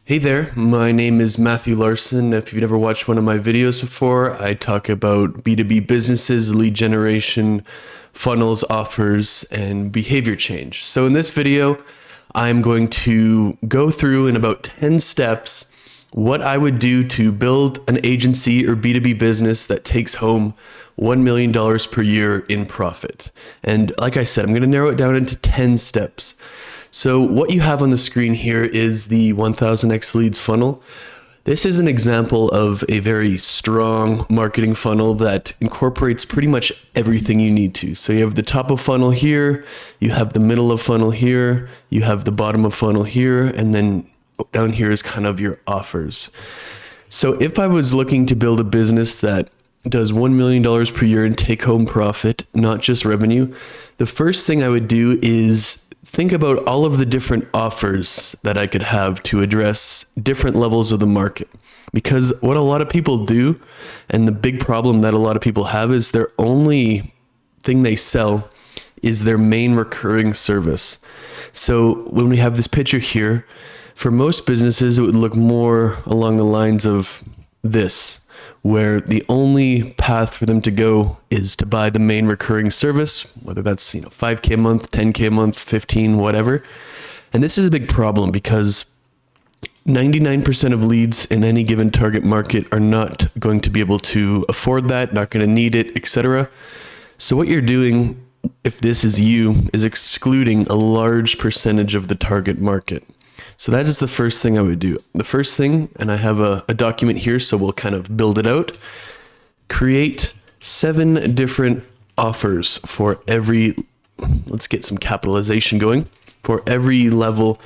Hey there, my name is Matthew Larson. If you've never watched one of my videos before, I talk about B2B businesses, lead generation, funnels, offers, and behavior change. So in this video, I'm going to go through in about 10 steps what I would do to build an agency or B2B business that takes home $1 million per year in profit. And like I said, I'm going to narrow it down into 10 steps. So what you have on the screen here is the 1000x leads funnel. This is an example of a very strong marketing funnel that incorporates pretty much everything you need to. So you have the top of funnel here, you have the middle of funnel here, you have the bottom of funnel here, and then down here is kind of your offers. So if I was looking to build a business that does $1 million per year in take home profit, not just revenue, the first thing I would do is think about all of the different offers that I could have to address different levels of the market. Because what a lot of people do, and the big problem that a lot of people have, is their only thing they sell is their main recurring service. So when we have this picture here, for most businesses, it would look more along the lines of this, where the only path for them to go is to buy the main recurring service, whether that's 5K a month, 10K a month, 15, whatever. And this is a big problem because 99% of leads in any given target market are not going to be able to afford that, not going to need it, etc. So what you're doing, if this is you, is excluding a large percentage of the target market. So that is the first thing I would do. The first thing, and I have a document here, so we'll kind of build it out. Create 7 different offers for every, let's get some capitalization going, for every level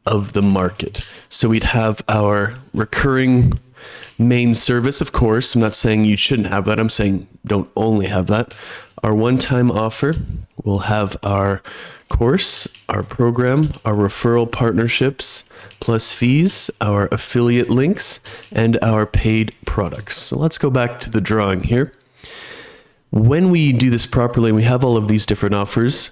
of the market. So we'd have our recurring main service, of course. I'm not saying you shouldn't have that. I'm saying don't only have that. Our one-time offer. We'll have our course, our program, our referral partnerships, plus fees, our affiliate links, and our paid products. So let's go back to the drawing here. When we do this properly, we have all of these different offers,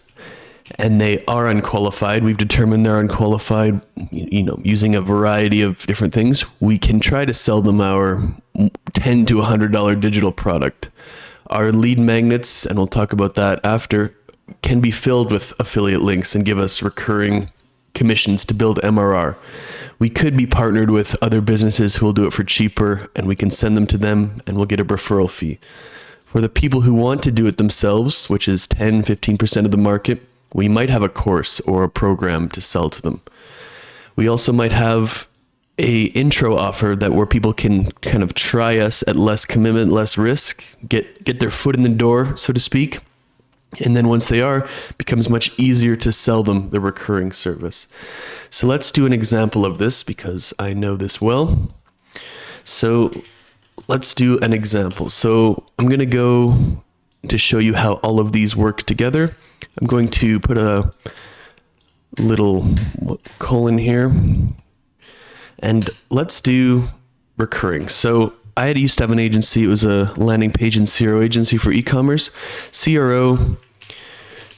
and they are unqualified. We've determined they're unqualified, using a variety of different things. We can try to sell them our $10 to $100 digital product. Our lead magnets, and we'll talk about that after, can be filled with affiliate links and give us recurring commissions to build MRR. We could be partnered with other businesses who will do it for cheaper, and we can send them to them and we'll get a referral fee. For the people who want to do it themselves, which is 10, 15% of the market, we might have a course or a program to sell to them. We also might have a intro offer where people can kind of try us at less commitment, less risk, get their foot in the door, so to speak. And then once they are, it becomes much easier to sell them the recurring service. So let's do an example of this because I know this well. So let's do an example. So I'm going to go to show you how all of these work together. I'm going to put a little colon here. And let's do recurring. So I used to have an agency. It was a landing page and CRO agency for e-commerce. CRO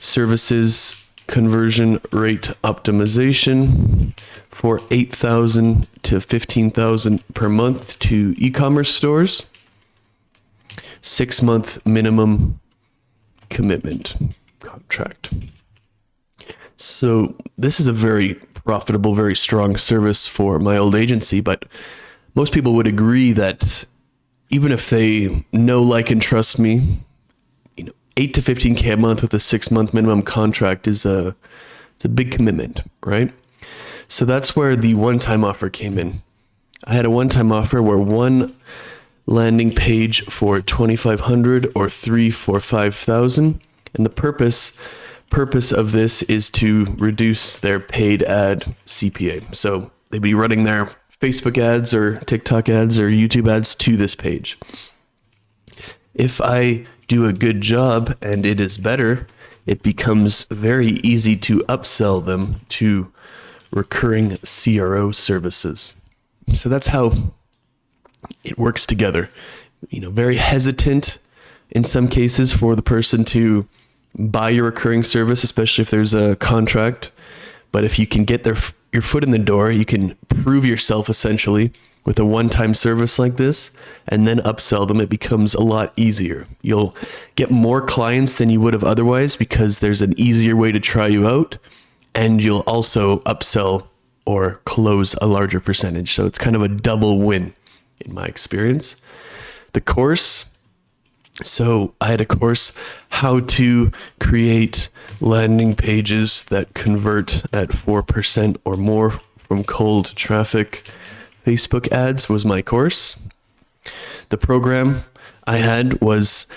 services conversion rate optimization for $8,000 to $15,000 per month to e-commerce stores. 6-month minimum commitment contract. So this is a very profitable, very strong service for my old agency, but most people would agree that even if they know, like, and trust me, 8 to 15K a month with a 6-month minimum contract it's a big commitment, right? So that's where the one-time offer came in. I had a one-time offer where one landing page for $2,500 or 3 for $5,000, and the purpose of this is to reduce their paid ad CPA. So they'd be running their Facebook ads or TikTok ads or YouTube ads to this page. If I do a good job and it is better, it becomes very easy to upsell them to recurring CRO services. So that's how it works together. Very hesitant in some cases for the person to buy your recurring service, especially if there's a contract. But if you can get your foot in the door. You can prove yourself essentially with a one-time service like this and then upsell them. It becomes a lot easier. You'll get more clients than you would have otherwise because there's an easier way to try you out, and you'll also upsell or close a larger percentage. So it's kind of a double win in my experience. The course. So I had a course, how to create landing pages that convert at 4% or more from cold traffic. Facebook ads was my course. The program I had was,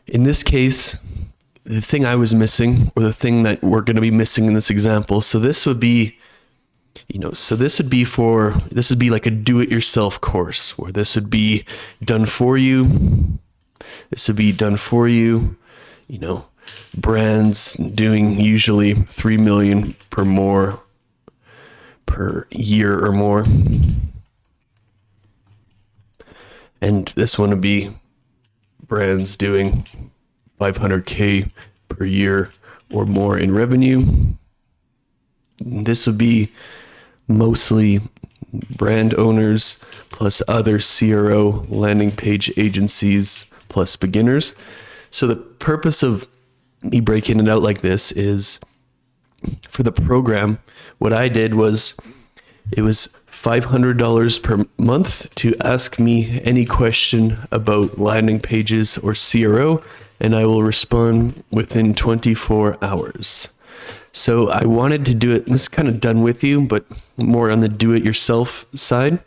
in this case, the thing I was missing, or the thing that we're going to be missing in this example. So this would be, this would be like a do-it-yourself course, where this would be done for you. This would be done for you, brands doing usually 3 million per year or more. And this one would be brands doing 500K per year or more in revenue. This would be mostly brand owners plus other CRO landing page agencies plus beginners. So the purpose of me breaking it out like this is, for the program, what I did was, it was $500 per month to ask me any question about landing pages or CRO, and I will respond within 24 hours. So I wanted to do it, this is kind of done with you, but more on the do-it-yourself side.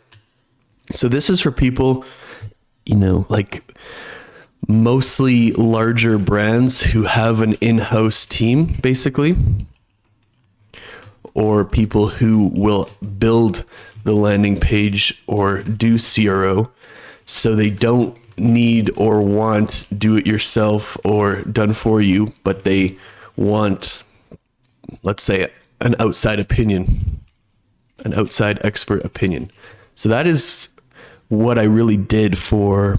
So this is for people, like mostly larger brands who have an in-house team, basically, or people who will build the landing page or do CRO, so they don't need or want do-it-yourself or done for you, but they want, let's say, an outside opinion, an outside expert opinion. So that is what I really did for,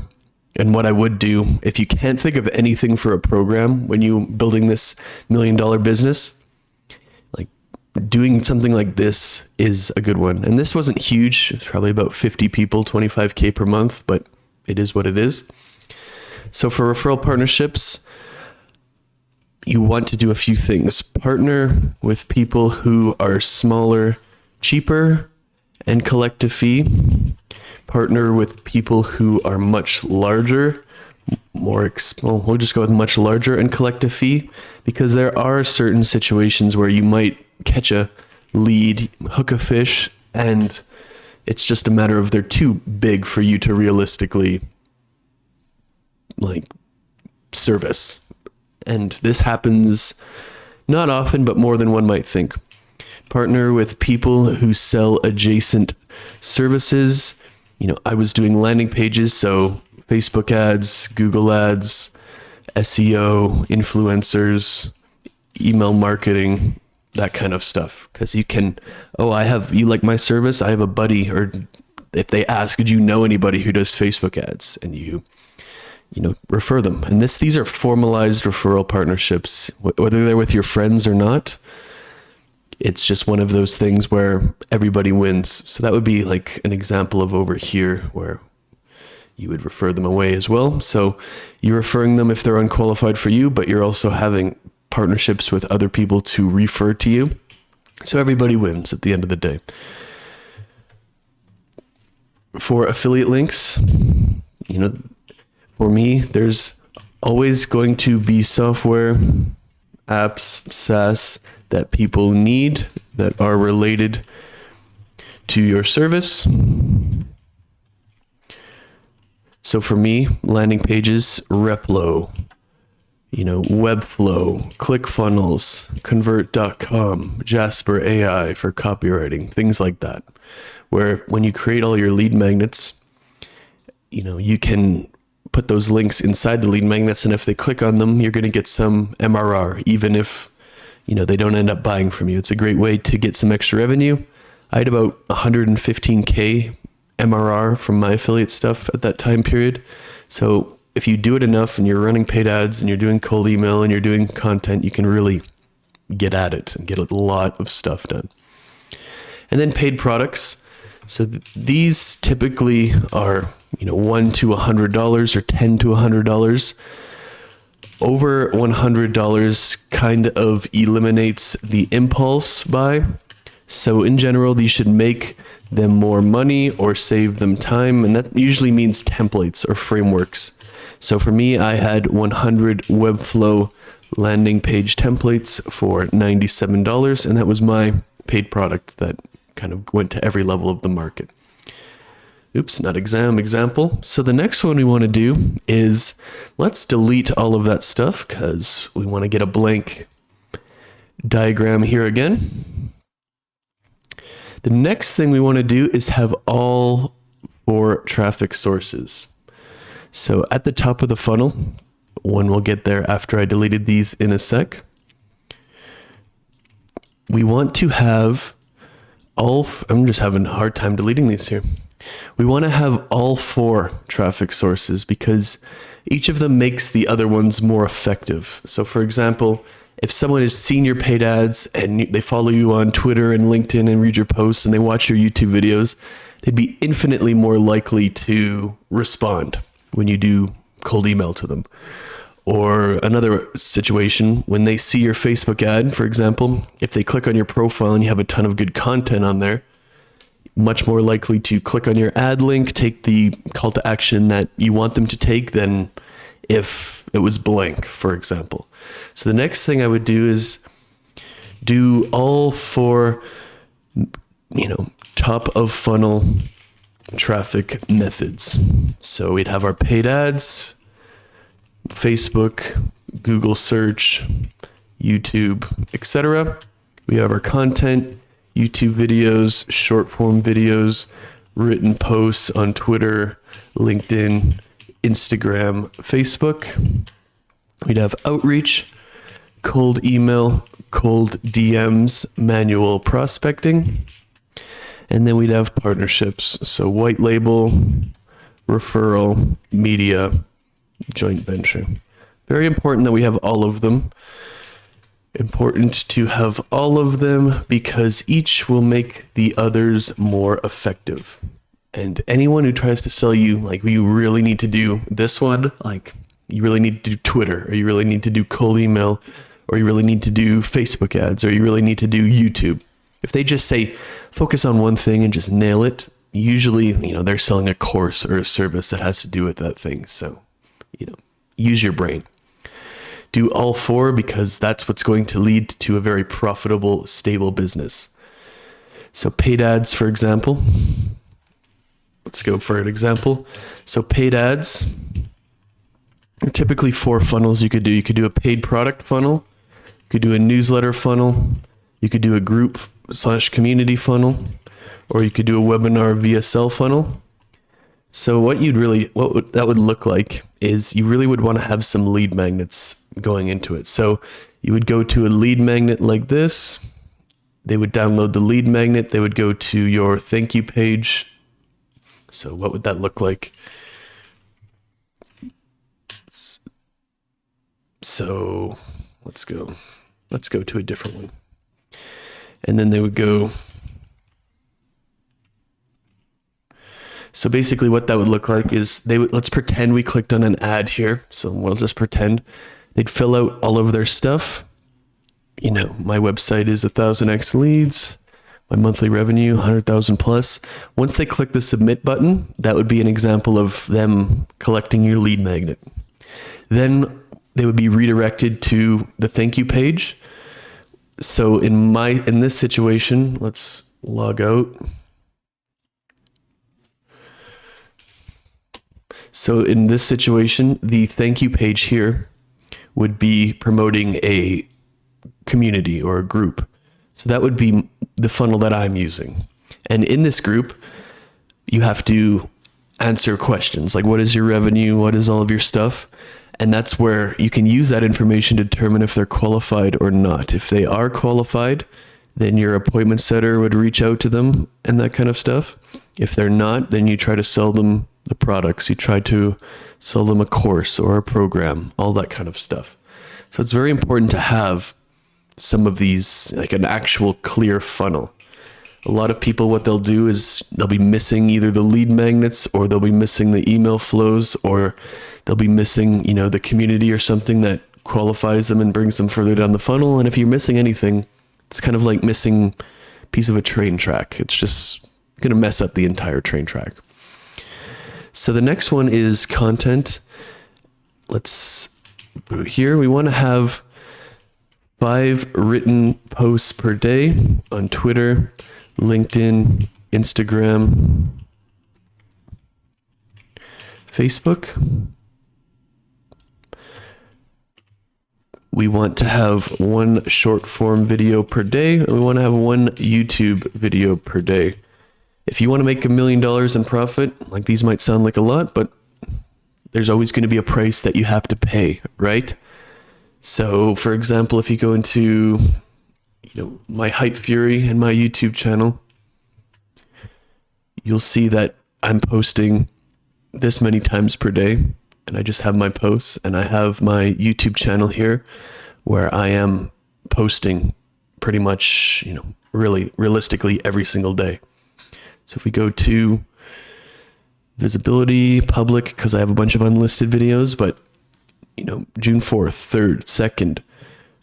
and what I would do if you can't think of anything for a program when you building this $1 million business. Like, doing something like this is a good one. And this wasn't huge. It's probably about 50 people, 25K per month, but it is what it is. So for referral partnerships, you want to do a few things. Partner with people who are smaller, cheaper, and collect a fee. Partner with people who are much larger, we'll just go with much larger and collect a fee, because there are certain situations where you might catch a lead, hook a fish, and it's just a matter of they're too big for you to realistically service. And this happens not often, but more than one might think. Partner with people who sell adjacent services. I was doing landing pages, so Facebook ads, Google ads, SEO, influencers, email marketing, that kind of stuff. Because you can, you like my service? I have a buddy, or if they ask, did you know anybody who does Facebook ads? And you refer them. And these are formalized referral partnerships, whether they're with your friends or not. It's just one of those things where everybody wins. So that would be like an example of over here where you would refer them away as well. So you're referring them if they're unqualified for you, but you're also having partnerships with other people to refer to you. So everybody wins at the end of the day. For affiliate links, for me, there's always going to be software, apps, SaaS, that people need that are related to your service. So for me, landing pages, Replo, Webflow, ClickFunnels, Convert.com, Jasper AI for copywriting, things like that. Where when you create all your lead magnets, you can put those links inside the lead magnets, and if they click on them, you're going to get some MRR, even if they don't end up buying from you. It's a great way to get some extra revenue. I had about 115K MRR from my affiliate stuff at that time period. So if you do it enough and you're running paid ads and you're doing cold email and you're doing content, you can really get at it and get a lot of stuff done. And then paid products. So these typically are, $1 to $100 or $10 to $100. Over $100 kind of eliminates the impulse buy. So in general, these should make them more money or save them time. And that usually means templates or frameworks. So for me, I had 100 Webflow landing page templates for $97. And that was my paid product that kind of went to every level of the market. Oops, not example. So the next one we want to do is let's delete all of that stuff because we want to get a blank diagram here again. The next thing we want to do is have all 4 traffic sources. So at the top of the funnel, one will get there after I deleted these in a sec. We want to have I'm just having a hard time deleting these here. We want to have all 4 traffic sources because each of them makes the other ones more effective. So for example, if someone has seen your paid ads and they follow you on Twitter and LinkedIn and read your posts and they watch your YouTube videos, they'd be infinitely more likely to respond when you do cold email to them. Or another situation, when they see your Facebook ad, for example, if they click on your profile and you have a ton of good content on there, much more likely to click on your ad link, take the call to action that you want them to take than if it was blank, for example. So the next thing I would do is do all 4, top of funnel traffic methods. So we'd have our paid ads, Facebook, Google search, YouTube, etc. We have our content, YouTube videos, short form videos, written posts on Twitter, LinkedIn, Instagram, Facebook. We'd have outreach, cold email, cold DMs, manual prospecting. And then we'd have partnerships. So white label, referral, media, joint venture. Very important that we have all of them. Important to have all of them because each will make the others more effective. And anyone who tries to sell you, like, you really need to do this one, like you really need to do Twitter, or you really need to do cold email, or you really need to do Facebook ads, or you really need to do YouTube. If they just say, focus on one thing and just nail it, usually, they're selling a course or a service that has to do with that thing. So, use your brain. Do all 4 because that's what's going to lead to a very profitable, stable business. So paid ads, for example. Let's go for an example. So paid ads are typically 4 funnels you could do. You could do a paid product funnel. You could do a newsletter funnel. You could do a group/community funnel, or you could do a webinar VSL funnel. So what that would look like is you really would want to have some lead magnets going into it. So you would go to a lead magnet like this. They would download the lead magnet. They would go to your thank you page. So what would that look like? So let's go to a different one. And then they would go. So basically what that would look like is let's pretend we clicked on an ad here. So we'll just pretend they'd fill out all of their stuff. My website is 1,000x leads, my monthly revenue, 100,000 plus. Once they click the submit button, that would be an example of them collecting your lead magnet. Then they would be redirected to the thank you page. So in this situation, let's log out. So in this situation, the thank you page here would be promoting a community or a group. So that would be the funnel that I'm using. And in this group, you have to answer questions like, what is your revenue? What is all of your stuff? And that's where you can use that information to determine if they're qualified or not. If they are qualified, then your appointment setter would reach out to them and that kind of stuff. If they're not, then you try to sell them the products. You try to sell them a course or a program, all that kind of stuff. So it's very important to have some of these, like an actual clear funnel. A lot of people, what they'll do is they'll be missing either the lead magnets, or they'll be missing the email flows, or they'll be missing, the community or something that qualifies them and brings them further down the funnel. And if you're missing anything, it's kind of like missing a piece of a train track. It's just going to mess up the entire train track. So the next one is content. Here we want to have 5 written posts per day on Twitter, LinkedIn, Instagram, Facebook. We want to have 1 short form video per day, and we want to have 1 YouTube video per day. If you want to make $1 million in profit, like, these might sound like a lot, but there's always going to be a price that you have to pay, right? So, for example, if you go into, my Hype Fury and my YouTube channel, you'll see that I'm posting this many times per day, and I just have my posts, and I have my YouTube channel here where I am posting pretty much, really realistically every single day. So if we go to visibility, public, because I have a bunch of unlisted videos, but June 4th, 3rd, 2nd,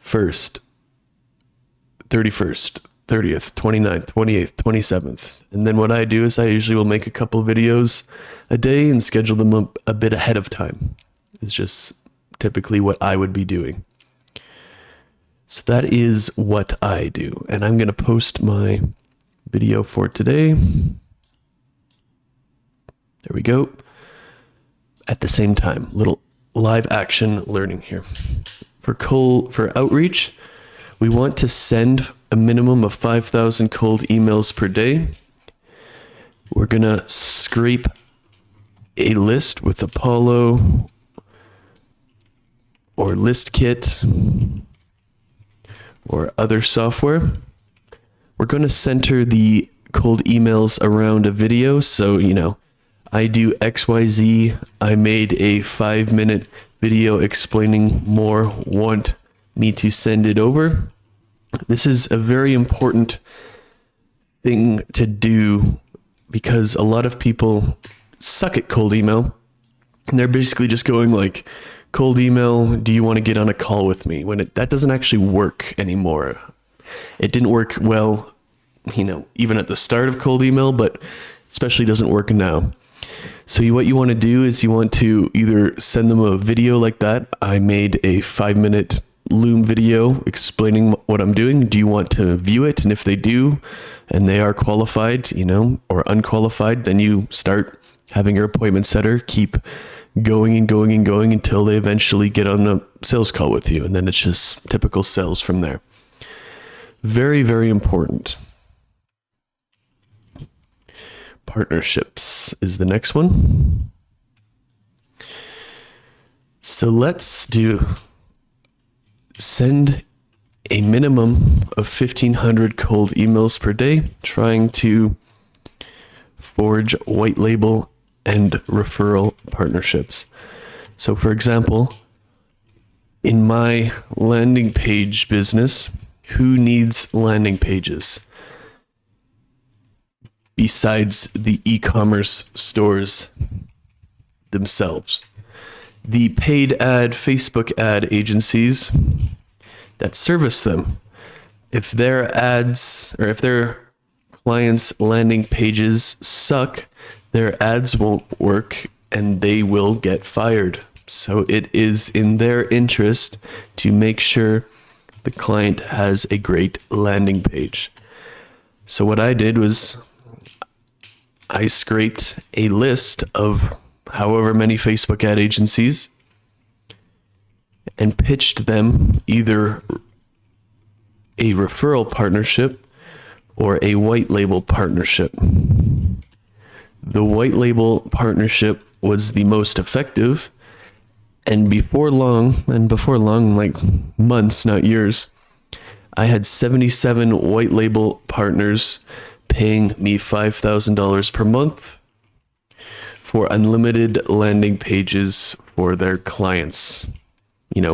1st, 31st, 30th, 29th, 28th, 27th. And then what I do is I usually will make a couple videos a day and schedule them a bit ahead of time. It's just typically what I would be doing. So that is what I do. And I'm going to post my video for today. There we go. At the same time, little live action learning here. For outreach, we want to send a minimum of 5,000 cold emails per day. We're going to scrape a list with Apollo or ListKit or other software. We're going to center the cold emails around a video. So, I do XYZ. I made a 5-minute video explaining more, want me to send it over. This is a very important thing to do because a lot of people suck at cold email, and they're basically just going like, cold email, do you want to get on a call with me? When that doesn't actually work anymore. It didn't work well, even at the start of cold email, but especially doesn't work now. So what you want to do is you want to either send them a video like that. I made a 5-minute Loom video explaining what I'm doing. Do you want to view it? And if they do, and they are qualified, or unqualified, then you start having your appointment setter keep going and going and going until they eventually get on a sales call with you. And then it's just typical sales from there. Very, very important. Partnerships is the next one. So let's send a minimum of 1,500 cold emails per day, trying to forge white label and referral partnerships. So for example, in my landing page business, who needs landing pages besides the e-commerce stores themselves? The paid ad, Facebook ad agencies that service them, if their ads or if their clients' landing pages suck, their ads won't work and they will get fired. So it is in their interest to make sure the client has a great landing page. So what I did was I scraped a list of however many Facebook ad agencies and pitched them either a referral partnership or a white label partnership. The white label partnership was the most effective, and before long, like months, not years, I had 77 white label partners paying me $5,000 per month for unlimited landing pages for their clients,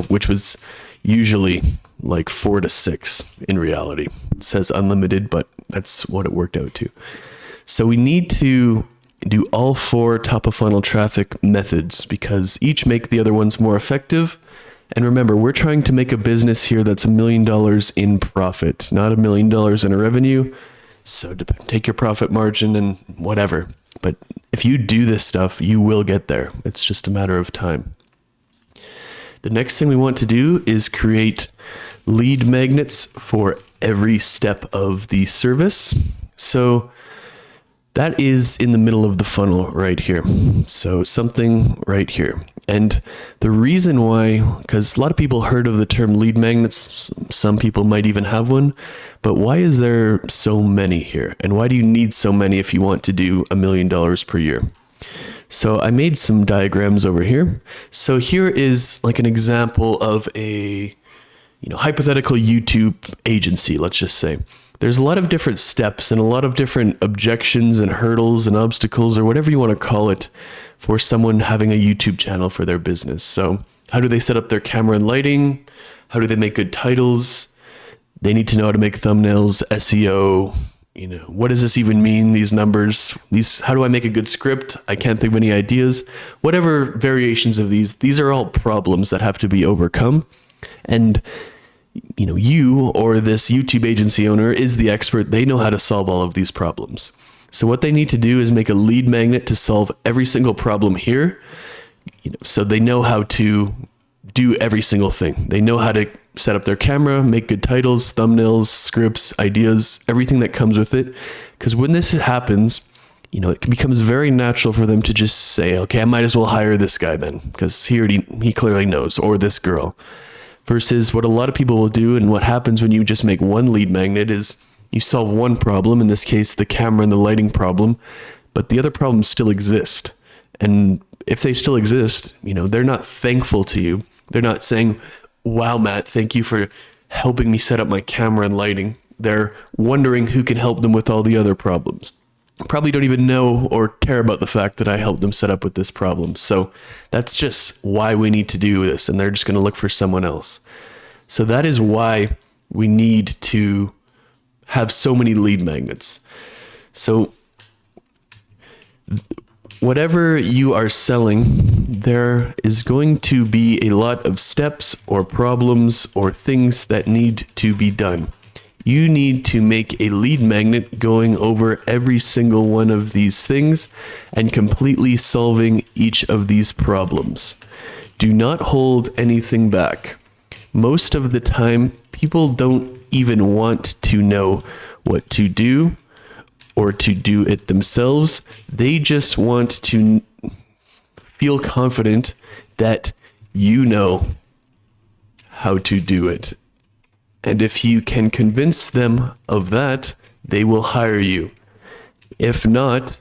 which was usually like 4 to 6 in reality. It says unlimited, but That's what it worked out to. So we need to do all 4 top of funnel traffic methods because each make the other ones more effective. And remember, we're trying to make a business here that's $1 million in profit, not $1 million in revenue. So take your profit margin and whatever. But if you do this stuff, you will get there. It's just a matter of time. The next thing we want to do is create lead magnets for every step of the service. So that is in the middle of the funnel right here. So something right here. And the reason why, because a lot of people heard of the term lead magnets, some people might even have one, but why is there so many here? And why do you need so many if you want to do $1 million per year? So I made some diagrams over here. So here is like an example of a, hypothetical YouTube agency, let's just say. There's a lot of different steps and a lot of different objections and hurdles and obstacles or whatever you want to call it for someone having a YouTube channel for their business. So how do they set up their camera and lighting? How do they make good titles? They need to know how to make thumbnails, SEO. What does this even mean? These numbers, how do I make a good script? I can't think of any ideas. Whatever variations of these are all problems that have to be overcome. And you or this YouTube agency owner is the expert. They know how to solve all of these problems. So what they need to do is make a lead magnet to solve every single problem here. So they know how to do every single thing. They know how to set up their camera, make good titles, thumbnails, scripts, ideas, everything that comes with it. Because when this happens, it becomes very natural for them to just say, okay, I might as well hire this guy then, because he clearly knows, or this girl. Versus what a lot of people will do, and what happens when you just make one lead magnet is you solve one problem, in this case, the camera and the lighting problem, but the other problems still exist. And if they still exist, they're not thankful to you. They're not saying, wow, Matt, thank you for helping me set up my camera and lighting. They're wondering who can help them with all the other problems. Probably don't even know or care about the fact that I helped them set up with this problem. So that's just why we need to do this. And they're just going to look for someone else. So that is why we need to have so many lead magnets. So whatever you are selling, there is going to be a lot of steps or problems or things that need to be done. You need to make a lead magnet going over every single one of these things and completely solving each of these problems. Do not hold anything back. Most of the time, people don't even want to know what to do or to do it themselves. They just want to feel confident that you know how to do it. And if you can convince them of that, they will hire you. If not,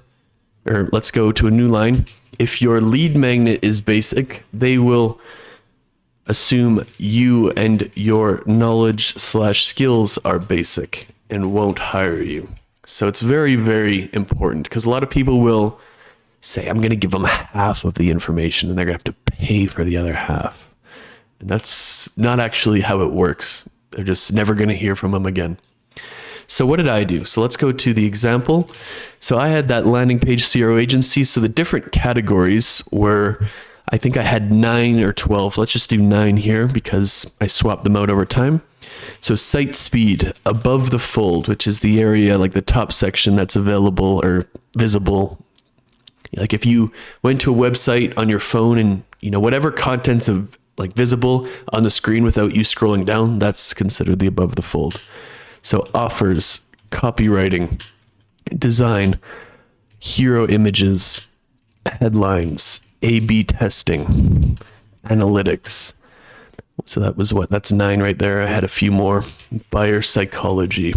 or let's go to a new line. If your lead magnet is basic, they will assume you and your knowledge/skills are basic and won't hire you. So it's very, very important because a lot of people will say, I'm going to give them half of the information and they're going to have to pay for the other half. And that's not actually how it works. They're just never going to hear from them again. So what did I do? So let's go to the example. So I had that landing page CRO agency. So the different categories were, I think I had 9 or 12. Let's just do 9 here because I swapped them out over time. So site speed above the fold, which is the area, like the top section that's available or visible. Like if you went to a website on your phone and, whatever content's of like visible on the screen without you scrolling down, that's considered the above the fold. So offers, copywriting, design, hero images, headlines, A/B testing, analytics. So that was that's 9 right there. I had a few more. Buyer psychology.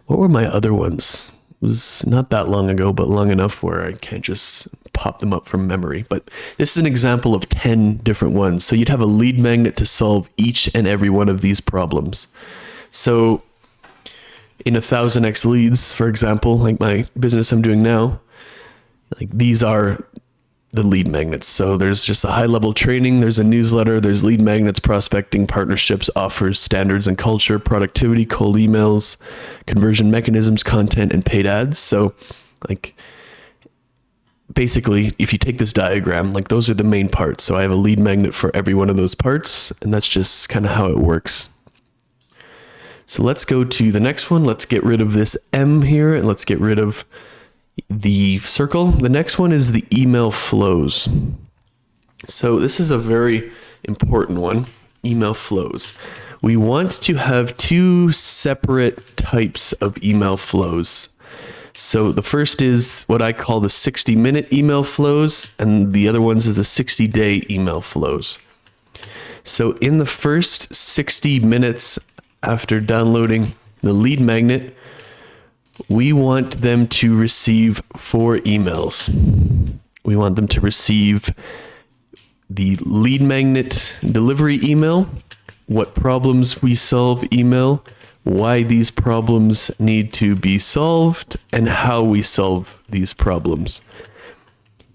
What were my other ones? It was not that long ago, but long enough where I can't just pop them up from memory. But this is an example of 10 different ones. So you'd have a lead magnet to solve each and every one of these problems. So in 1000x leads, for example, like my business I'm doing now, like these are the lead magnets. So there's just a high level training, there's a newsletter, there's lead magnets, prospecting, partnerships, offers, standards and culture, productivity, cold emails, conversion mechanisms, content, and paid ads. So like basically, if you take this diagram, like those are the main parts. So I have a lead magnet for every one of those parts, and that's just kind of how it works. So let's go to the next one. Let's get rid of this M here, and let's get rid of the circle. The next one is the email flows. So this is a very important one, email flows. We want to have two separate types of email flows. So the first is what I call the 60-minute email flows, and the other ones is the 60-day email flows. So in the first 60 minutes after downloading the lead magnet, we want them to receive 4 emails. We want them to receive the lead magnet delivery email, what problems we solve email, why these problems need to be solved, and how we solve these problems.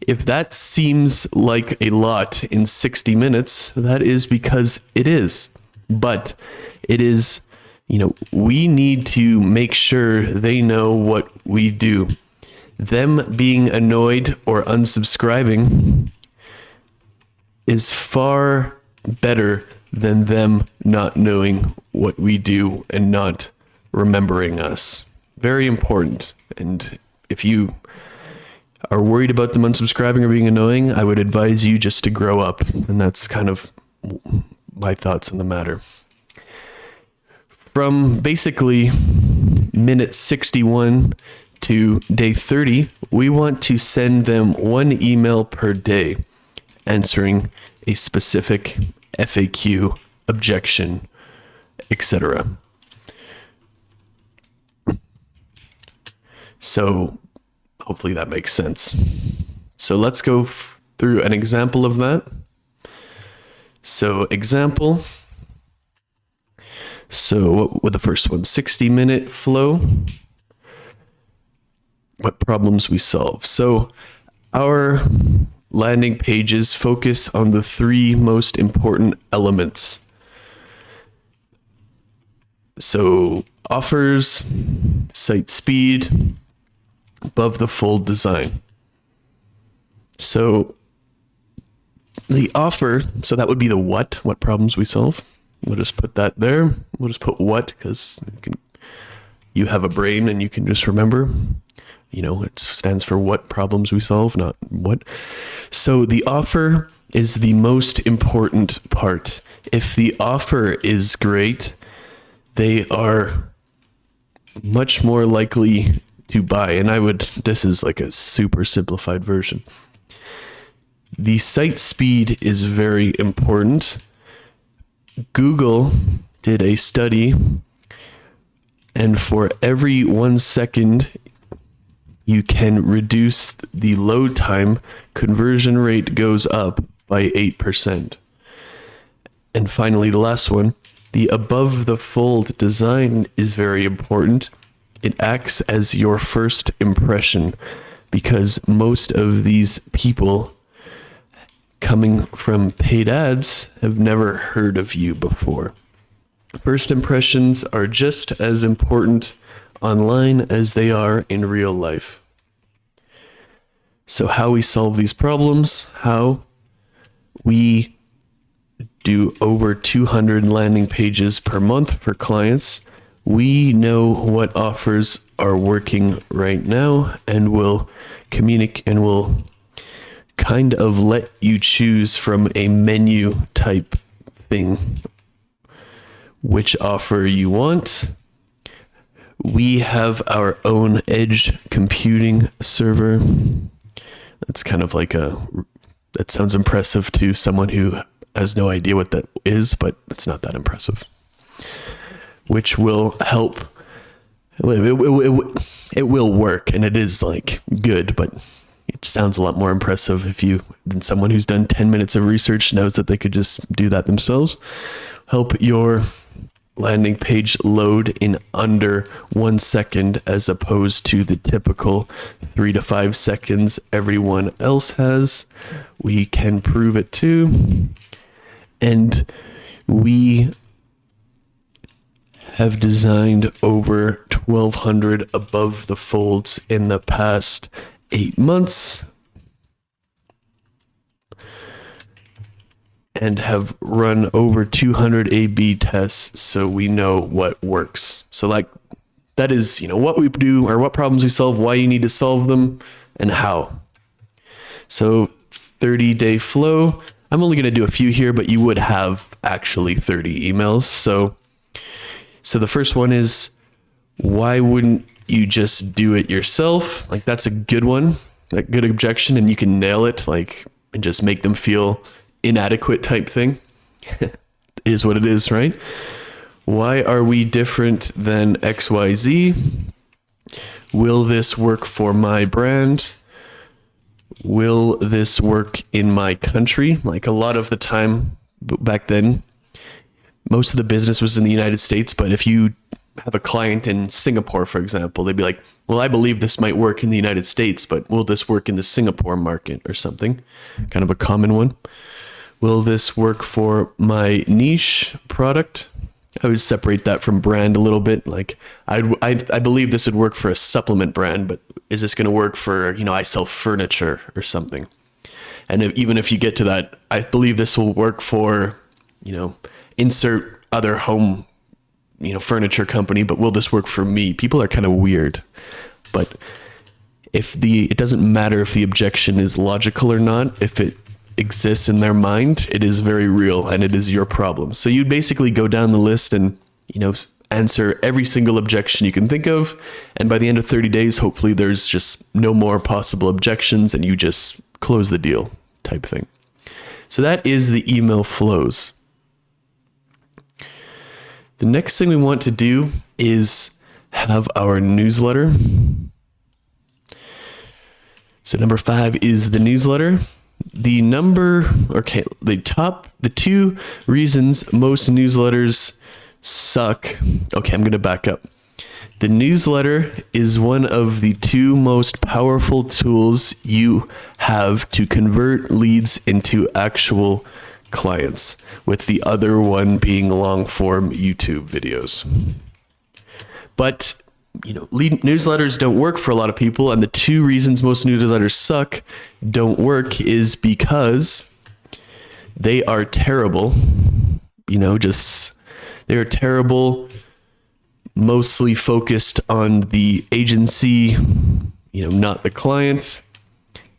If that seems like a lot in 60 minutes, that is because it is. But it is, we need to make sure they know what we do. Them being annoyed or unsubscribing is far better than them not knowing what we do and not remembering us. Very important. And if you are worried about them unsubscribing or being annoying, I would advise you just to grow up. And that's kind of my thoughts on the matter. From basically minute 61 to day 30, we want to send them 1 email per day answering a specific FAQ, objection, etc. So hopefully that makes sense. So let's go through an example of that. So example. So what with the first one, 60-minute flow. What problems we solve. So our landing pages focus on the 3 most important elements. So offers, site speed, above the fold design. So the offer, so that would be the what problems we solve. We'll just put that there. We'll just put what, because you have a brain and you can just remember. It stands for what problems we solve, not what. So the offer is the most important part. If the offer is great, they are much more likely to buy. And this is like a super simplified version. The site speed is very important. Google did a study, and for every 1 second you can reduce the load time, conversion rate goes up by 8%. And finally, the last one, the above the fold design is very important. It acts as your first impression, because most of these people coming from paid ads have never heard of you before. First impressions are just as important online as they are in real life. So how we solve these problems, how we do over 200 landing pages per month for clients. We know what offers are working right now, and will communicate and will kind of let you choose from a menu type thing which offer you want. We have our own edge computing server. That's kind of like that sounds impressive to someone who has no idea what that is, but it's not that impressive. Which will help. It will work, and it is like good, but it sounds a lot more impressive than someone who's done 10 minutes of research knows that they could just do that themselves. Help your landing page load in under 1 second as opposed to the typical 3 to 5 seconds everyone else has. We can prove it too. And we have designed over 1,200 above the folds in the past 8 months and have run over 200 A/B tests so we know what works. So like that is, what we do or what problems we solve, why you need to solve them, and how. So 30-day flow. I'm only going to do a few here, but you would have actually 30 emails. So the first one is, why wouldn't you just do it yourself? Like that's a good one, like good objection, and you can nail it, like, and just make them feel inadequate type thing. It is what it is, right? Why are we different than XYZ? Will this work for my brand? Will this work in my country? Like a lot of the time back then, most of the business was in the United States, but if you have a client in Singapore, for example, they'd be like, well, I believe this might work in the United States, but will this work in the Singapore market or something? Kind of a common one. Will this work for my niche product? I would separate that from brand a little bit. Like I believe this would work for a supplement brand, but is this going to work for, I sell furniture or something? And even if you get to that, I believe this will work for, insert other home, furniture company, but will this work for me? People are kind of weird, but it doesn't matter if the objection is logical or not. If it exists in their mind, it is very real and it is your problem. So you basically go down the list and, answer every single objection you can think of. And by the end of 30 days, hopefully there's just no more possible objections and you just close the deal type thing. So that is the email flows. The next thing we want to do is have our newsletter. So number 5 is the newsletter. The two reasons most newsletters suck. Okay, I'm going to back up. The newsletter is one of the 2 most powerful tools you have to convert leads into actual clients, with the other one being long form YouTube videos. But newsletters don't work for a lot of people, and the 2 reasons most newsletters suck, don't work, is because they are terrible. They are terrible, mostly focused on the agency, not the client,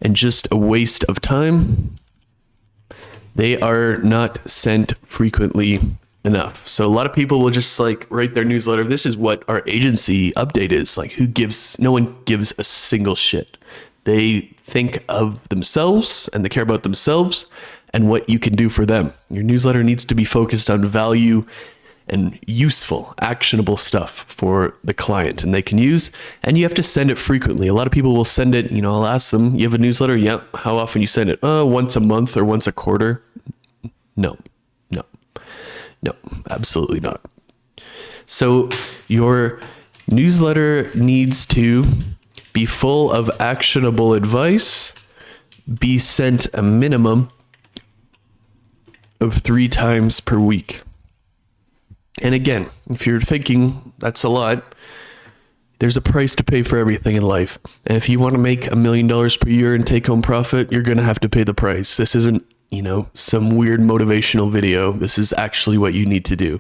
and just a waste of time. They are not sent frequently enough. So a lot of people will just write their newsletter, this is what our agency update is. Like no one gives a single shit. They think of themselves and they care about themselves and what you can do for them. Your newsletter needs to be focused on value and useful, actionable stuff for the client and they can use, and you have to send it frequently. A lot of people will send it, I'll ask them, you have a newsletter? Yep. How often you send it? Once a month or once a quarter. No, absolutely not. So your newsletter needs to be full of actionable advice, be sent a minimum of 3 times per week. And again, if you're thinking that's a lot, there's a price to pay for everything in life. And if you want to make $1 million per year and take home profit, you're going to have to pay the price. This isn't, some weird motivational video. This is actually what you need to do.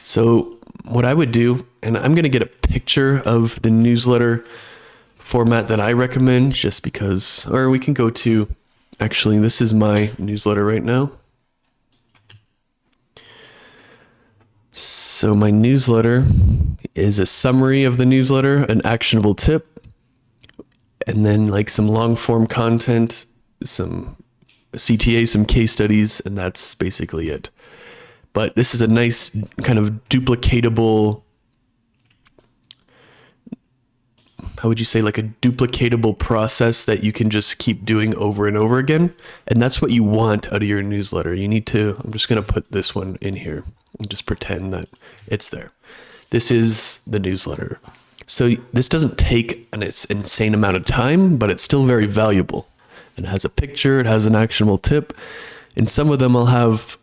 So what I would do, and I'm going to get a picture of the newsletter format that I recommend just because, or we can go to, actually, this is my newsletter right now. So my newsletter is a summary of the newsletter, an actionable tip, and then some long form content, some CTA, some case studies, and that's basically it. But this is a nice kind of duplicatable, how would you say, like a duplicatable process that you can just keep doing over and over again. And that's what you want out of your newsletter. You need to, I'm just going to put this one in here. and just pretend that it's there. This is the newsletter. So this doesn't take an insane amount of time, but it's still very valuable. It has a picture, it has an actionable tip, and some of them I'll have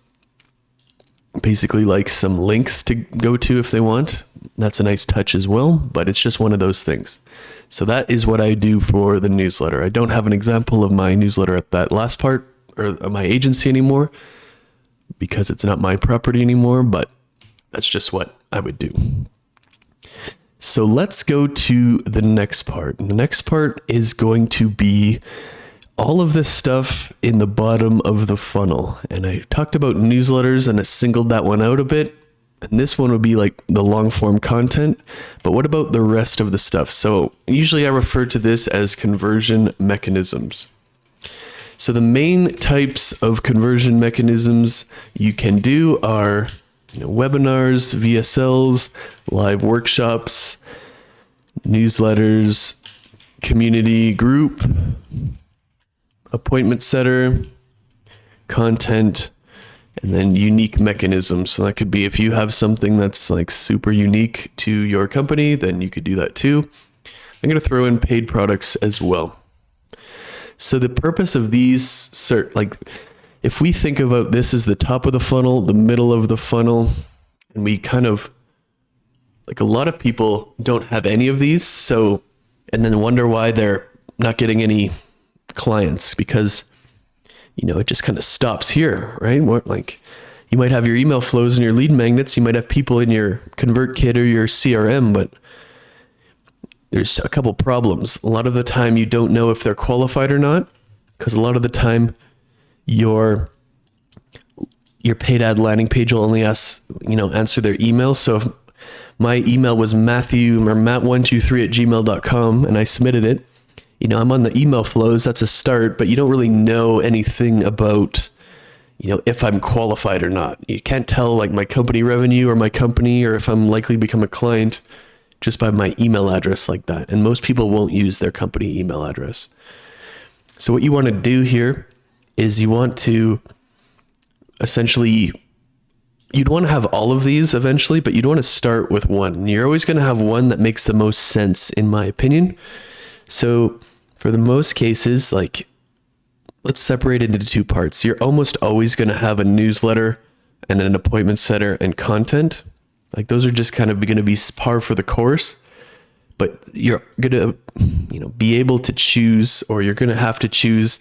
basically like some links to go to if they want. That's a nice touch as well, but it's just one of those things. So that is what I do for the newsletter. I don't have an example of my newsletter at that last part or my agency anymore because it's not my property anymore, but that's just what I would do. So let's go to the next part. And the next part is going to be all of this stuff in the bottom of the funnel. And I talked about newsletters and I singled that one out a bit. And this one would be like the long form content. But what about the rest of the stuff? So usually I refer to this as conversion mechanisms. So the main types of conversion mechanisms you can do are webinars, VSLs, live workshops, newsletters, community group, appointment setter, content, and then unique mechanisms. So that could be if you have something that's like super unique to your company, then you could do that too. I'm going to throw in paid products as well. So the purpose of these, if we think about this as the top of the funnel, the middle of the funnel, and we kind of, like a lot of people don't have any of these, so, and then wonder why they're not getting any clients because, it just kind of stops here, right? Like you might have your email flows and your lead magnets, you might have people in your ConvertKit or your CRM, but there's a couple problems. A lot of the time you don't know if they're qualified or not, because a lot of the time your paid ad landing page will only answer their email. So if my email was matt123@gmail.com and I submitted it, I'm on the email flows, that's a start, but you don't really know anything about, if I'm qualified or not. You can't tell like my company revenue or my company, or if I'm likely to become a client just by my email address like that. And most people won't use their company email address. So what you want to do here is you want to essentially, you'd want to have all of these eventually, but you'd want to start with one. And you're always going to have one that makes the most sense, in my opinion. So for the most cases, like let's separate it into two parts. You're almost always going to have a newsletter and an appointment setter and content. Like those are just kind of going to be par for the course, but you're going to, be able to choose, or you're going to have to choose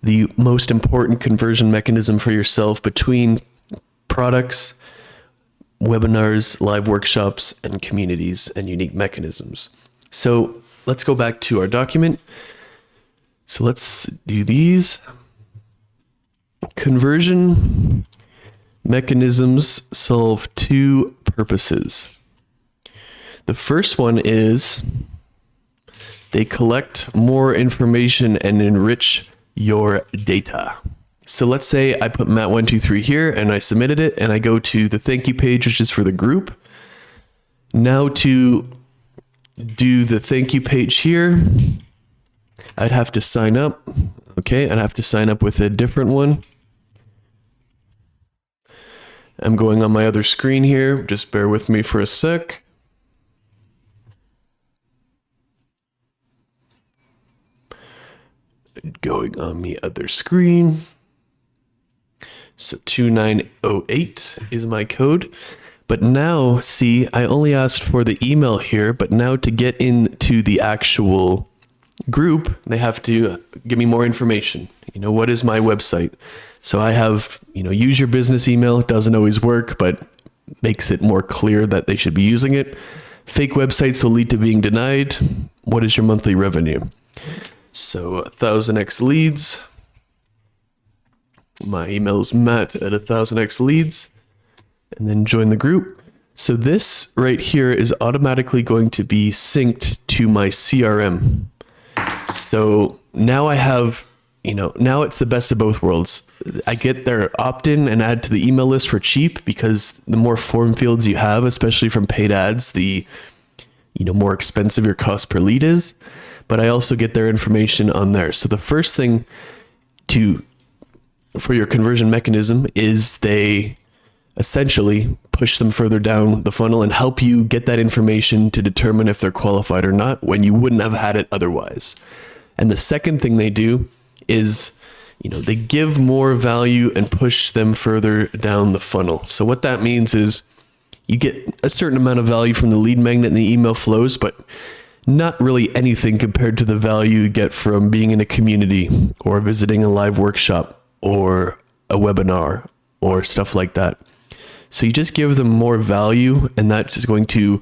the most important conversion mechanism for yourself between products, webinars, live workshops, and communities and unique mechanisms. So let's go back to our document. So let's do these. Conversion mechanisms solve two purposes. The first one is they collect more information and enrich your data. So let's say I put Matt123 here and I submitted it and I go to the thank you page, which is for the group. Now to do the thank you page here, I'd have to sign up. Okay, I'd have to sign up with a different one. I'm going on my other screen here. Just bear with me for a sec. Going on the other screen. So 2908 is my code. But now, see, I only asked for the email here, but now to get into the actual group, they have to give me more information. What is my website? So I have, use your business email. It doesn't always work, but makes it more clear that they should be using it. Fake websites will lead to being denied. What is your monthly revenue? So 1000x leads. My email is matt@1000x leads. And then join the group. So this right here is automatically going to be synced to my CRM. So now I have, now it's the best of both worlds. I get their opt-in and add to the email list for cheap, because the more form fields you have, especially from paid ads, the more expensive your cost per lead is. But I also get their information on there. So the first thing for your conversion mechanism is they essentially push them further down the funnel and help you get that information to determine if they're qualified or not when you wouldn't have had it otherwise. And the second thing they do is, they give more value and push them further down the funnel. So what that means is you get a certain amount of value from the lead magnet and the email flows, but not really anything compared to the value you get from being in a community or visiting a live workshop or a webinar or stuff like that. So you just give them more value, and that is going to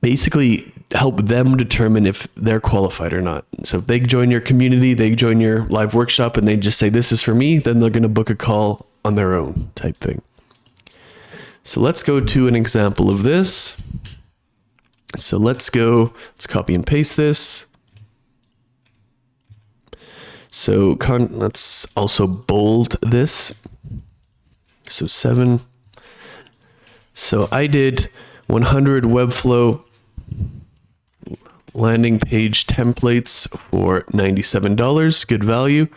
basically help them determine if they're qualified or not. So if they join your community, they join your live workshop, and they just say, this is for me, then they're going to book a call on their own type thing. So let's go to an example of this. So let's copy and paste this. So let's also bold this. So 7. So I did 100 Webflow landing page templates for $97, good value.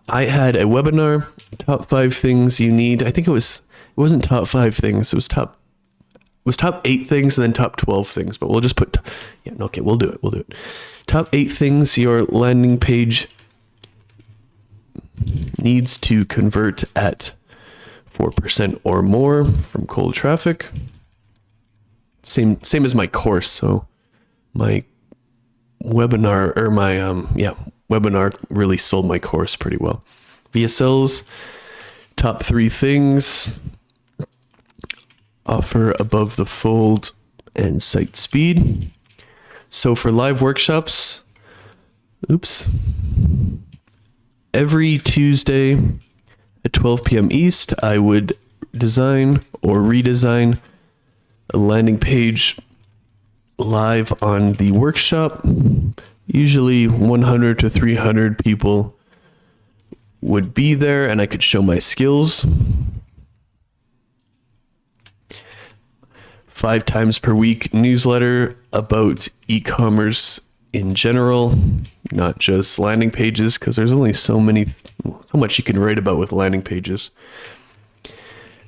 I had a webinar, top 5 things you need. I think it wasn't top 5 things. It was top 8 things and then top 12 things, but we'll just put, we'll do it. Top 8 things your landing page needs to convert at 4% or more from cold traffic. Same as my course. So my webinar webinar really sold my course pretty well. VSLs, top 3 things, offer above the fold and site speed. So for live workshops, every Tuesday at 12 p.m. East, I would design or redesign a landing page live on the workshop. Usually 100 to 300 people would be there, and I could show my skills. 5 times per week newsletter about e-commerce in general, not just landing pages, because there's only so much you can write about with landing pages.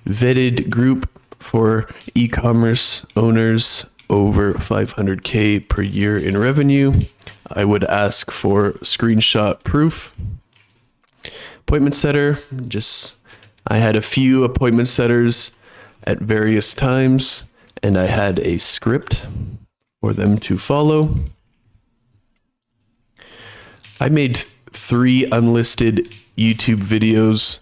Vetted group for e-commerce owners over 500K per year in revenue. I would ask for screenshot proof. Appointment setter, I had a few appointment setters at various times, and I had a script for them to follow. I made 3 unlisted YouTube videos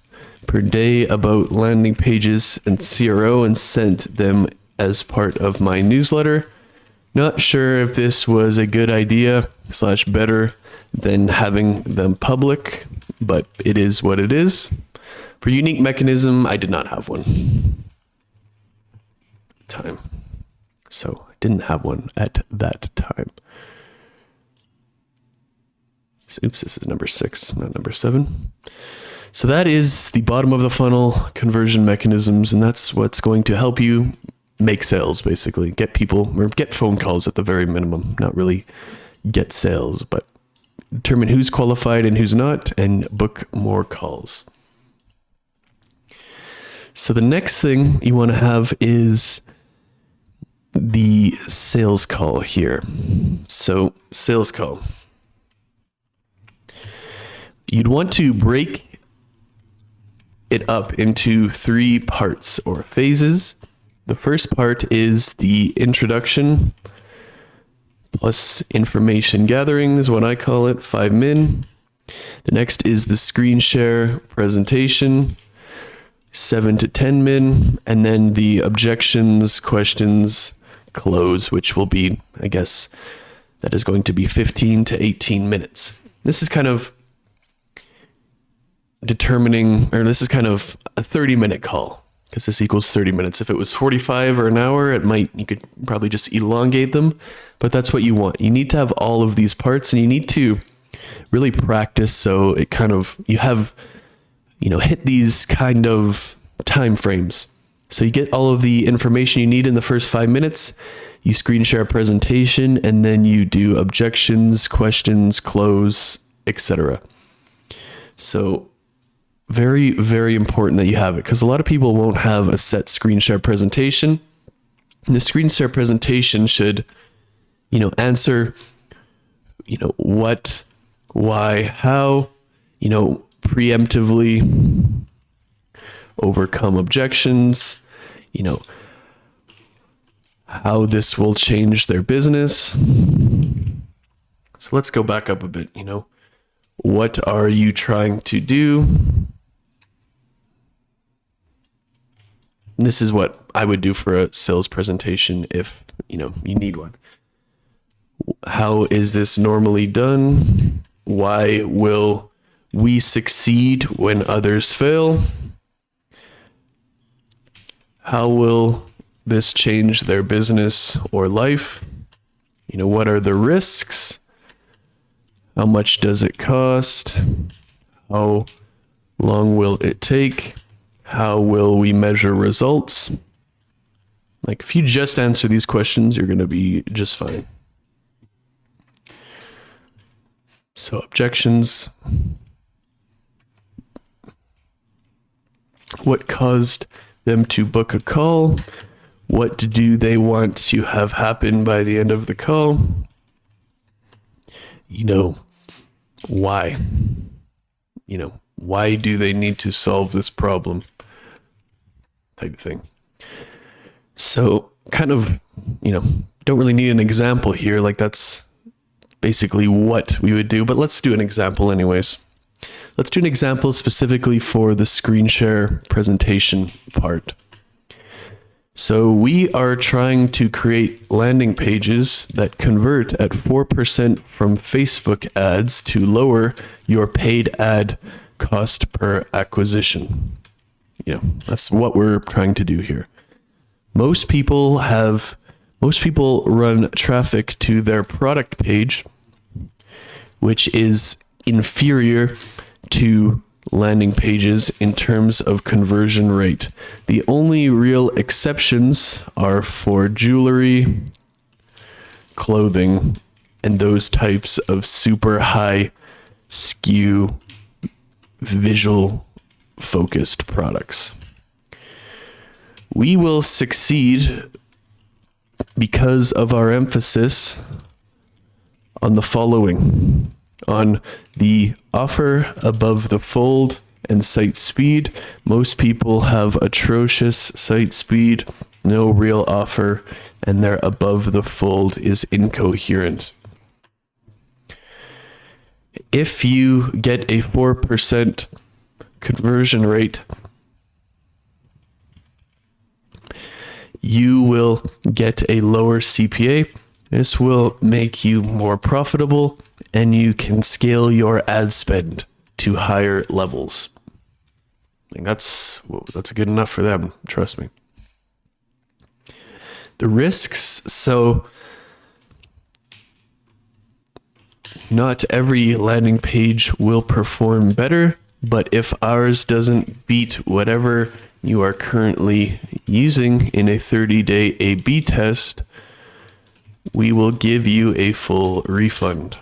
per day about landing pages and CRO and sent them as part of my newsletter. Not sure if this was a good idea / better than having them public, but it is what it is. For unique mechanism, I did not have one time. So I didn't have one at that time. Oops, this is number 6, not number 7. So that is the bottom of the funnel conversion mechanisms, and that's what's going to help you make sales, basically. Get people, or get phone calls at the very minimum. Not really get sales, but determine who's qualified and who's not, and book more calls. So the next thing you want to have is the sales call here. So sales call. You'd want to break it up into 3 parts or phases. The first part is the introduction plus information gathering is what I call it, 5 min. The next is the screen share presentation, 7 to 10 min, and then the objections, questions, close, which will be, I guess, that is going to be 15 to 18 minutes. This is kind of this is kind of a 30-minute call, because this equals 30 minutes. If it was 45 or an hour, you could probably just elongate them, but that's what you want. You need to have all of these parts, and you need to really practice so it kind of, you have, hit these kind of time frames. So you get all of the information you need in the first 5 minutes, you screen share a presentation, and then you do objections, questions, close, etc. So very, very important that you have it, because a lot of people won't have a set screen share presentation. And the screen share presentation should, answer, what, why, how, preemptively overcome objections, how this will change their business. So let's go back up a bit, what are you trying to do? And this is what I would do for a sales presentation if, you need one. How is this normally done? Why will we succeed when others fail? How will this change their business or life? What are the risks? How much does it cost? How long will it take? How will we measure results? Like, if you just answer these questions, you're going to be just fine. So, objections. What caused them to book a call? What do they want to have happen by the end of the call? Why? Why do they need to solve this problem? Type of thing. So kind of, don't really need an example here. Like, that's basically what we would do, but let's do an example anyways. Let's do an example specifically for the screen share presentation part. So we are trying to create landing pages that convert at 4% from Facebook ads to lower your paid ad cost per acquisition. That's what we're trying to do here. Most people run traffic to their product page, which is inferior to landing pages in terms of conversion rate. The only real exceptions are for jewelry, clothing, and those types of super high SKU visual focused products. We will succeed because of our emphasis on the following: on the offer above the fold and site speed. Most people have atrocious site speed, no real offer, and their above the fold is incoherent. If you get a 4% conversion rate, you will get a lower CPA. This will make you more profitable, and you can scale your ad spend to higher levels. And that's good enough for them, trust me. The risks, so not every landing page will perform better, but if ours doesn't beat whatever you are currently using in a 30-day A/B test, we will give you a full refund.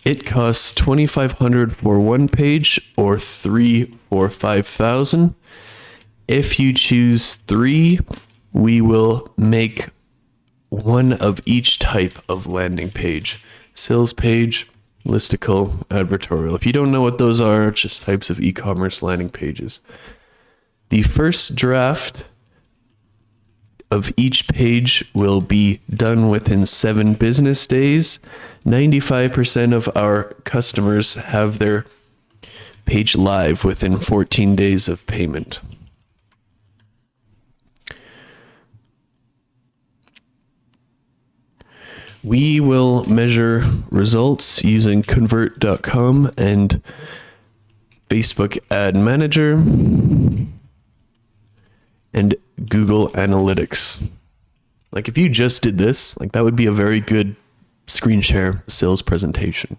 It costs $2,500 for one page, or $3,000 or $5,000. If you choose 3, we will make one of each type of landing page: sales page, listicle, advertorial. If you don't know what those are, just types of e-commerce landing pages. The first draft of each page will be done within 7 business days. 95% of our customers have their page live within 14 days of payment. We will measure results using convert.com and Facebook Ad Manager and Google Analytics. Like, if you just did this, like, that would be a very good screen share sales presentation.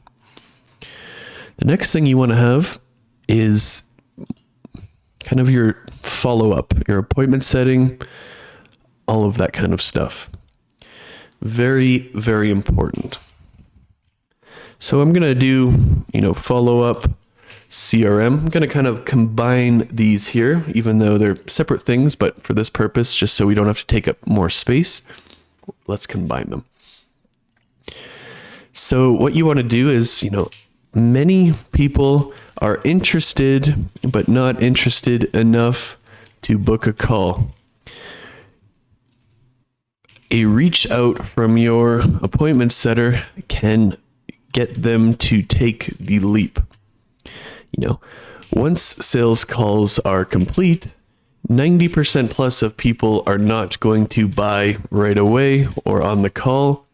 The next thing you want to have is kind of your follow-up, your appointment setting, all of that kind of stuff. Very, very important. So I'm going to do, follow up CRM. I'm going to kind of combine these here, even though they're separate things, but for this purpose, just so we don't have to take up more space, let's combine them. So what you want to do is, many people are interested, but not interested enough to book a call. A reach out from your appointment setter can get them to take the leap. Once sales calls are complete, 90% plus of people are not going to buy right away or on the call.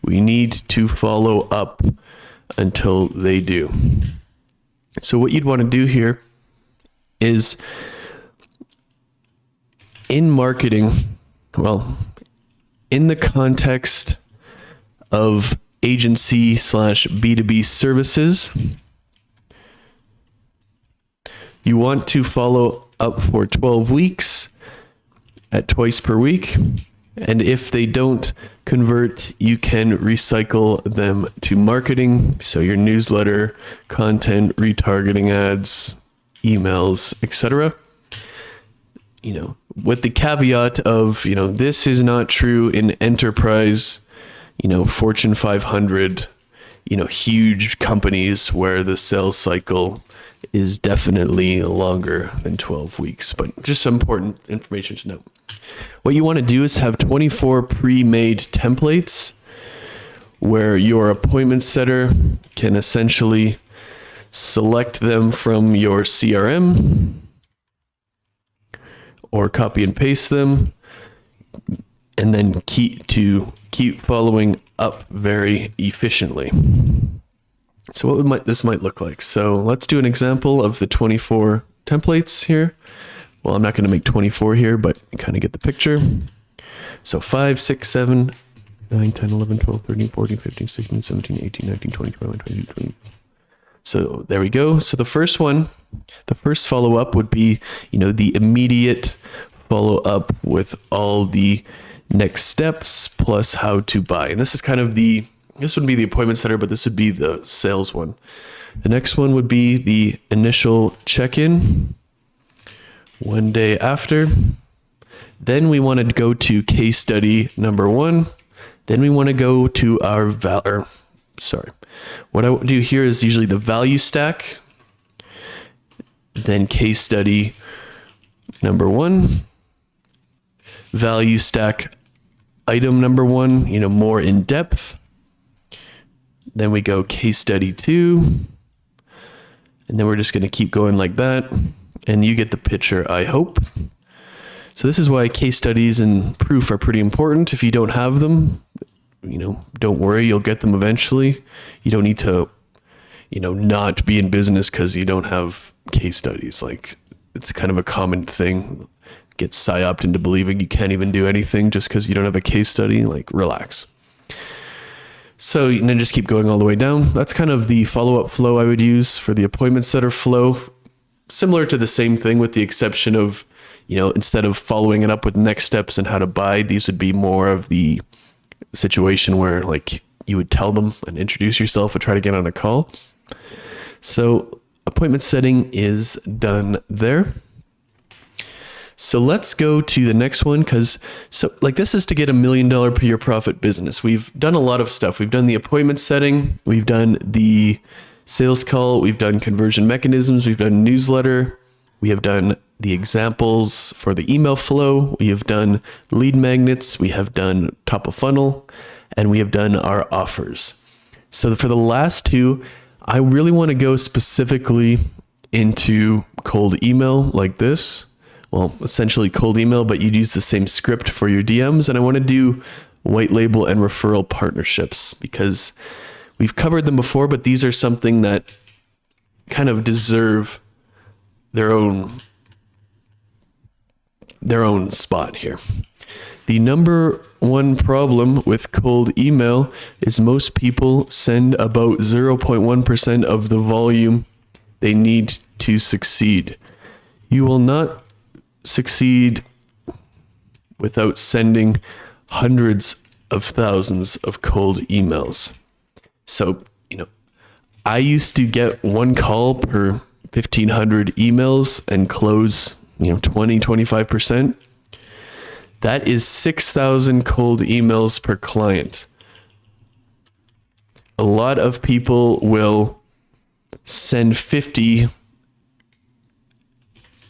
We need to follow up until they do. So what you'd want to do here is, in marketing, in the context of agency/B2B services, you want to follow up for 12 weeks at twice per week. And if they don't convert, you can recycle them to marketing. So your newsletter, content, retargeting ads, emails, etc. With the caveat of, this is not true in enterprise, Fortune 500, huge companies where the sales cycle is definitely longer than 12 weeks, but just some important information to note. What you want to do is have 24 pre-made templates where your appointment setter can essentially select them from your CRM or copy and paste them, and then keep following up very efficiently. So what this might look like. So let's do an example of the 24 templates here. Well, I'm not going to make 24 here, but you kind of get the picture. So 5, 6, 7, 9, 10, 11, 12, 13, 14, 15, 16, 17, 18, 19, 20, 21, 22, 20. So there we go. So the first follow-up would be, the immediate follow-up with all the next steps plus how to buy. And this is kind of this would be the appointment setter, but this would be the sales one. The next one would be the initial check-in 1 day after. Then we want to go to case study number 1. Then we want to go to what I do here is usually the value stack, then case study number 1, value stack item number 1, more in depth. Then we go case study 2, and then we're just going to keep going like that. And you get the picture, I hope. So this is why case studies and proof are pretty important. If you don't have them, don't worry, you'll get them eventually. You don't need to, not be in business because you don't have case studies. Like, it's kind of a common thing. Get psyoped into believing you can't even do anything just because you don't have a case study. Like, relax. So then just keep going all the way down. That's kind of the follow-up flow I would use for the appointment setter flow. Similar to the same thing, with the exception of, instead of following it up with next steps and how to buy, these would be more of the situation where you would tell them and introduce yourself and try to get on a call. So appointment setting is done there. So let's go to the next one, because this is to get $1 million per year profit business. We've done a lot of stuff. We've done the appointment setting. We've done the sales call. We've done conversion mechanisms. We've done newsletter. We have done the examples for the email flow. We have done lead magnets. We have done top of funnel, and we have done our offers. So for the last two, I really want to go specifically into cold email like this. Well, essentially cold email, but you'd use the same script for your DMs. And I want to do white label and referral partnerships because we've covered them before, but these are something that kind of deserve their own spot here. The number one problem with cold email is most people send about 0.1% of the volume they need to succeed. You will not succeed without sending hundreds of thousands of cold emails. So, I used to get one call per 1,500 emails and close, 20, 25%, that is 6,000 cold emails per client. A lot of people will send 50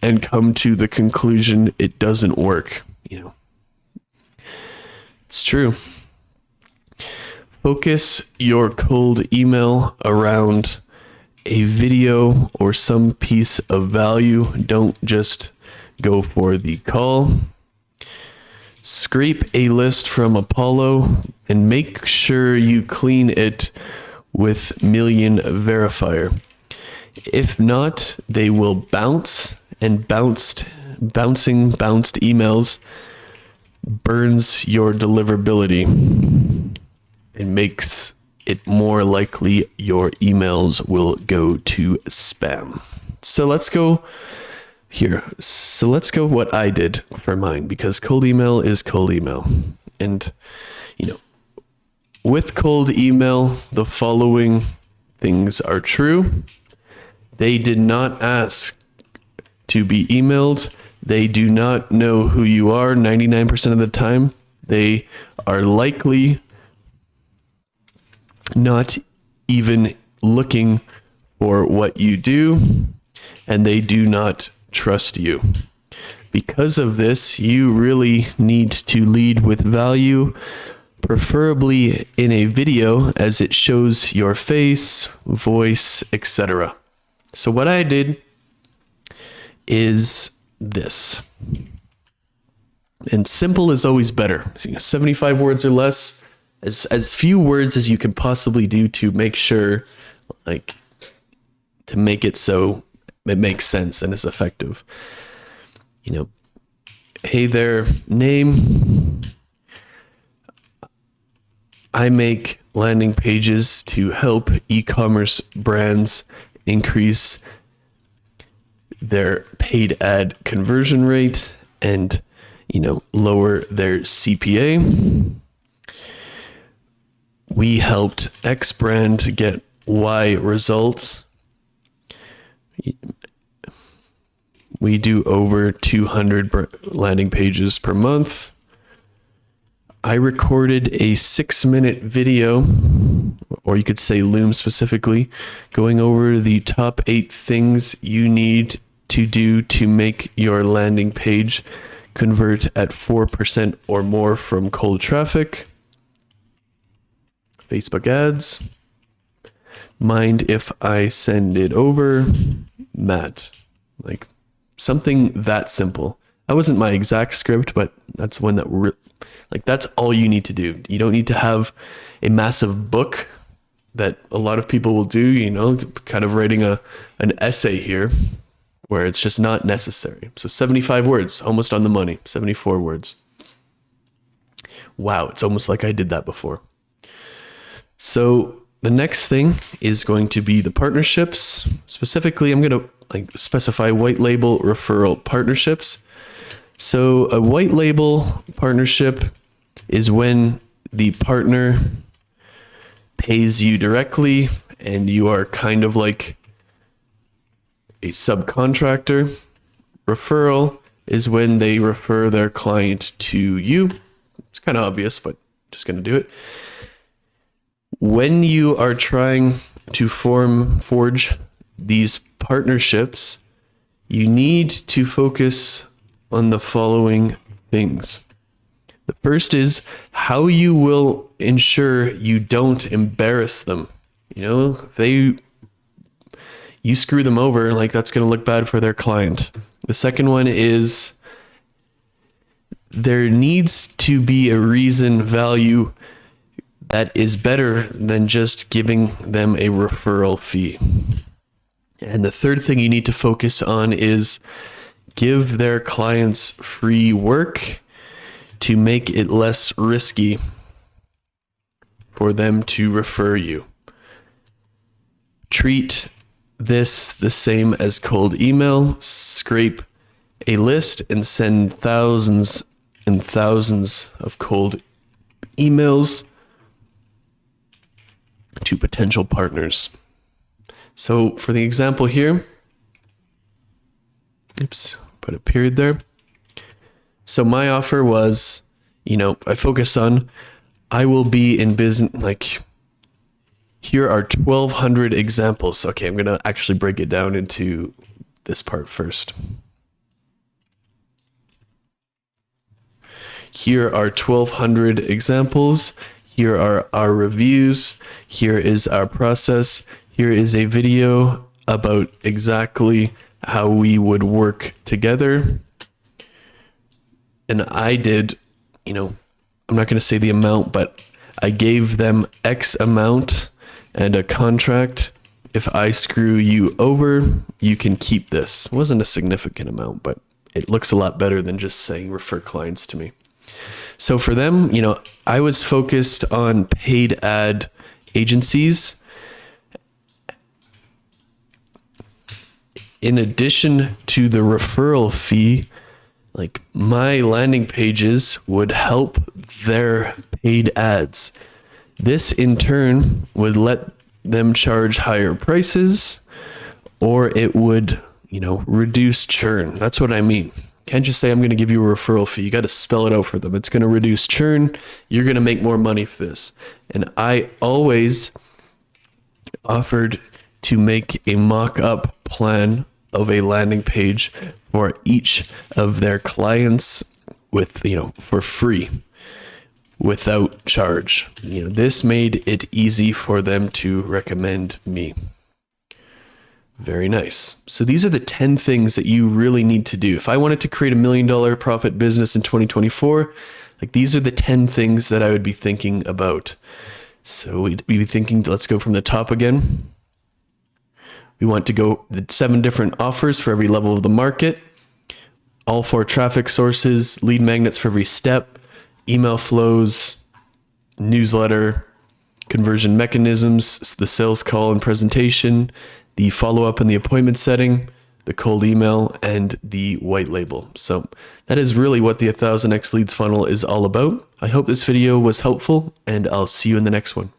and come to the conclusion it doesn't work. It's true. Focus your cold email around a video or some piece of value. Don't just go for the call. Scrape a list from Apollo and make sure you clean it with Million Verifier. If not, they will bounce, and bounced emails burns your deliverability and makes it more likely your emails will go to spam. So let's go here. So let's go what I did for mine, because cold email is cold email. And, with cold email, the following things are true. They did not ask to be emailed. They do not know who you are 99% of the time. They are likely not even looking for what you do, and they do not trust you. Because of this, you really need to lead with value, preferably in a video, as it shows your face, voice, etc. So what I did is this. And simple is always better. 75 words or less, as few words as you can possibly do to make sure, to make it so it makes sense and is effective. Hey there, name. I make landing pages to help e-commerce brands increase their paid ad conversion rate and, lower their CPA. We helped X brand get Y results. We do over 200 landing pages per month. I recorded a 6-minute video, or you could say Loom specifically, going over the top 8 things you need to do to make your landing page convert at 4% or more from cold traffic. Facebook ads. Mind if I send it over? Matt. Something that simple. That wasn't my exact script, but that's one that that's all you need to do. You don't need to have a massive book that a lot of people will do, kind of writing an essay here where it's just not necessary. So 75 words, almost on the money, 74 words. Wow, it's almost like I did that before. So the next thing is going to be the partnerships. Specifically, I'm going to specify white label referral partnerships. So a white label partnership is when the partner pays you directly and you are kind of like a subcontractor. Referral is when they refer their client to you. It's kind of obvious, but just going to do it. When you are trying to forge these partnerships, you need to focus on the following things. The first is how you will ensure you don't embarrass them. If you screw them over, that's going to look bad for their client. The second one is there needs to be a reason value that is better than just giving them a referral fee. And the third thing you need to focus on is give their clients free work to make it less risky for them to refer you. Treat this the same as cold email. Scrape a list and send thousands and thousands of cold emails to potential partners. So for the example here, Oops, put a period there. So my offer was, I focus on, I will be in business, like, here are 1,200 examples. Okay, I'm going to actually break it down into this part first. Here are 1,200 examples. Here are our reviews. Here is our process. Here is a video about exactly how we would work together. And I did, I'm not going to say the amount, but I gave them X amount and a contract. If I screw you over, you can keep this. It wasn't a significant amount, but it looks a lot better than just saying refer clients to me. So for them, I was focused on paid ad agencies. In addition to the referral fee, like my landing pages would help their paid ads. This in turn would let them charge higher prices, or it would, reduce churn. That's what I mean. Can't just say I'm going to give you a referral fee. You got to spell it out for them. It's going to reduce churn. You're going to make more money for this. And I always offered to make a mock-up plan of a landing page for each of their clients with, for free, without charge. This made it easy for them to recommend me. Very nice. So these are the 10 things that you really need to do. If I wanted to create $1 million profit business in 2024, like these are the 10 things that I would be thinking about. So we'd be thinking, let's go from the top again. We want to go the 7 different offers for every level of the market, all 4 traffic sources, lead magnets for every step, email flows, newsletter, conversion mechanisms, the sales call and presentation, the follow-up and the appointment setting, the cold email, and the white label. So that is really what the 1000x leads funnel is all about. I hope this video was helpful, and I'll see you in the next one.